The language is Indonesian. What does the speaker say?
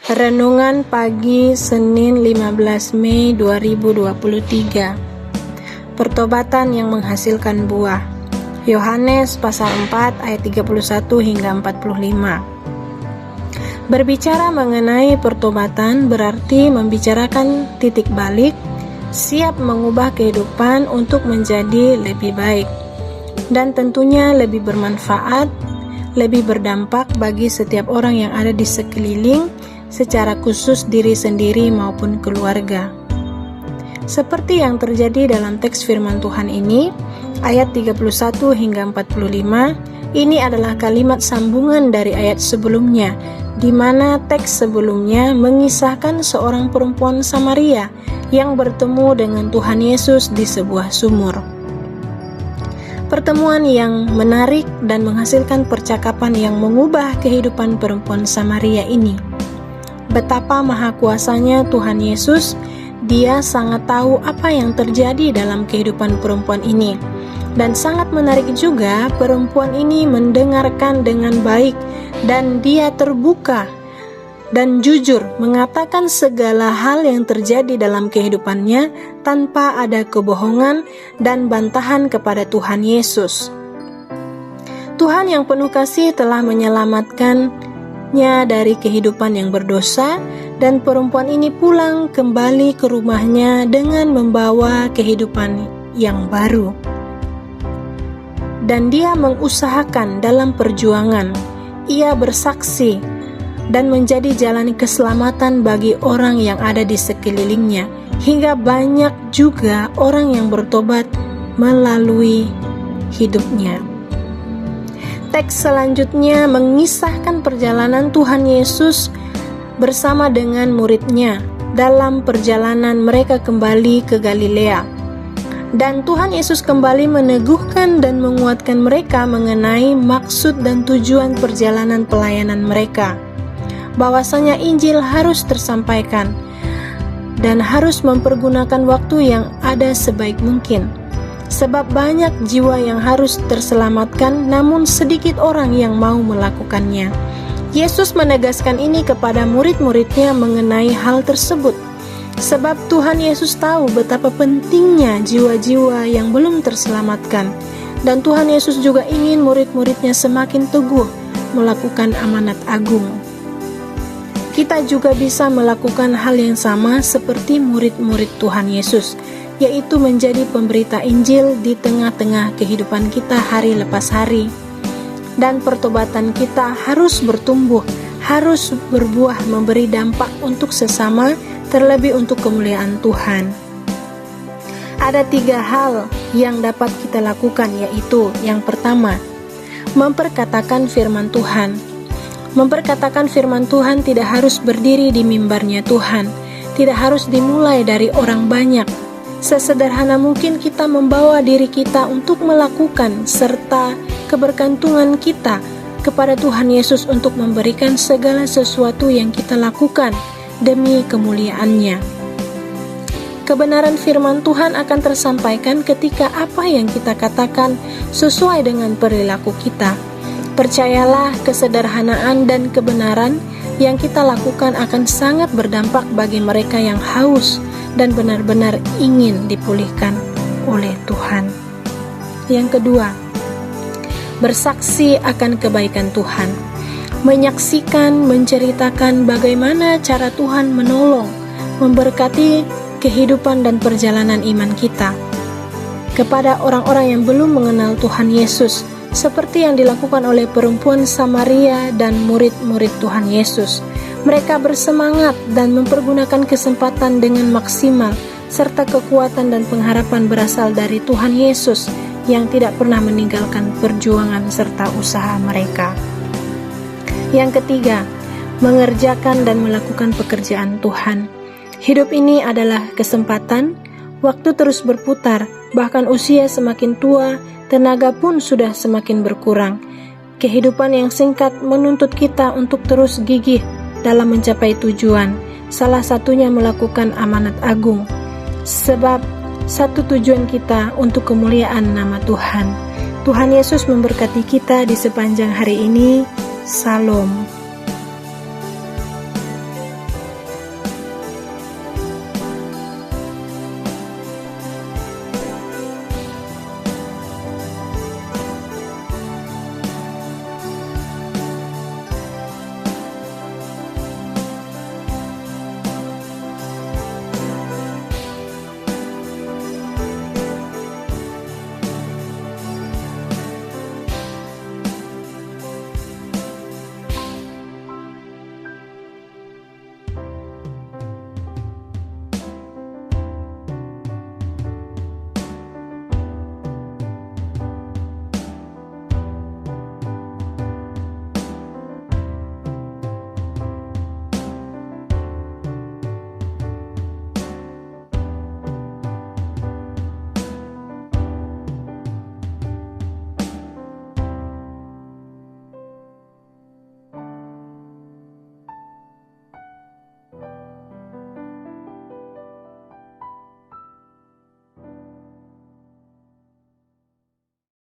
Renungan pagi Senin 15 Mei 2023. Pertobatan yang menghasilkan buah. Yohanes pasal 4 ayat 31 hingga 45. Berbicara mengenai pertobatan berarti membicarakan titik balik, siap mengubah kehidupan untuk menjadi lebih baik, dan tentunya lebih bermanfaat, lebih berdampak bagi setiap orang yang ada di sekeliling, secara khusus diri sendiri maupun keluarga. Seperti yang terjadi dalam teks firman Tuhan ini, ayat 31 hingga 45, ini adalah kalimat sambungan dari ayat sebelumnya, di mana teks sebelumnya mengisahkan seorang perempuan Samaria yang bertemu dengan Tuhan Yesus di sebuah sumur. Pertemuan yang menarik dan menghasilkan percakapan yang mengubah kehidupan perempuan Samaria ini. Betapa maha kuasanya Tuhan Yesus, Dia sangat tahu apa yang terjadi dalam kehidupan perempuan ini. Dan sangat menarik juga, perempuan ini mendengarkan dengan baik dan dia terbuka dan jujur mengatakan segala hal yang terjadi dalam kehidupannya tanpa ada kebohongan dan bantahan kepada Tuhan Yesus. Tuhan yang penuh kasih telah menyelamatkannya dari kehidupan yang berdosa, dan perempuan ini pulang kembali ke rumahnya dengan membawa kehidupan yang baru. Dan dia mengusahakan dalam perjuangan, ia bersaksi dan menjadi jalan keselamatan bagi orang yang ada di sekelilingnya, hingga banyak juga orang yang bertobat melalui hidupnya. Teks selanjutnya mengisahkan perjalanan Tuhan Yesus bersama dengan muridnya dalam perjalanan mereka kembali ke Galilea. Dan Tuhan Yesus kembali meneguhkan dan menguatkan mereka mengenai maksud dan tujuan perjalanan pelayanan mereka, bahwasanya Injil harus tersampaikan dan harus mempergunakan waktu yang ada sebaik mungkin, sebab banyak jiwa yang harus terselamatkan, namun sedikit orang yang mau melakukannya. Yesus menegaskan ini kepada murid-muridnya mengenai hal tersebut, sebab Tuhan Yesus tahu betapa pentingnya jiwa-jiwa yang belum terselamatkan, dan Tuhan Yesus juga ingin murid-muridnya semakin teguh melakukan amanat agung. Kita juga bisa melakukan hal yang sama seperti murid-murid Tuhan Yesus, yaitu menjadi pemberita Injil di tengah-tengah kehidupan kita hari lepas hari. Dan pertobatan kita harus bertumbuh, harus berbuah, memberi dampak untuk sesama, terlebih untuk kemuliaan Tuhan. Ada 3 hal yang dapat kita lakukan, yaitu yang pertama, memperkatakan firman Tuhan. Memperkatakan firman Tuhan tidak harus berdiri di mimbarnya Tuhan, tidak harus dimulai dari orang banyak. Sesederhana mungkin kita membawa diri kita untuk melakukan serta kebergantungan kita kepada Tuhan Yesus untuk memberikan segala sesuatu yang kita lakukan demi kemuliaan-Nya. Kebenaran firman Tuhan akan tersampaikan ketika apa yang kita katakan sesuai dengan perilaku kita. Percayalah, kesederhanaan dan kebenaran yang kita lakukan akan sangat berdampak bagi mereka yang haus dan benar-benar ingin dipulihkan oleh Tuhan. Yang kedua, bersaksi akan kebaikan Tuhan. Menyaksikan, menceritakan bagaimana cara Tuhan menolong, memberkati kehidupan dan perjalanan iman kita kepada orang-orang yang belum mengenal Tuhan Yesus, seperti yang dilakukan oleh perempuan Samaria dan murid-murid Tuhan Yesus. Mereka bersemangat dan mempergunakan kesempatan dengan maksimal, serta kekuatan dan pengharapan berasal dari Tuhan Yesus yang tidak pernah meninggalkan perjuangan serta usaha mereka. Yang ketiga, mengerjakan dan melakukan pekerjaan Tuhan. Hidup ini adalah kesempatan, waktu terus berputar, bahkan usia semakin tua, tenaga pun sudah semakin berkurang. Kehidupan yang singkat menuntut kita untuk terus gigih dalam mencapai tujuan, salah satunya melakukan amanat agung. Sebab satu tujuan kita untuk kemuliaan nama Tuhan. Tuhan Yesus memberkati kita di sepanjang hari ini. Salom.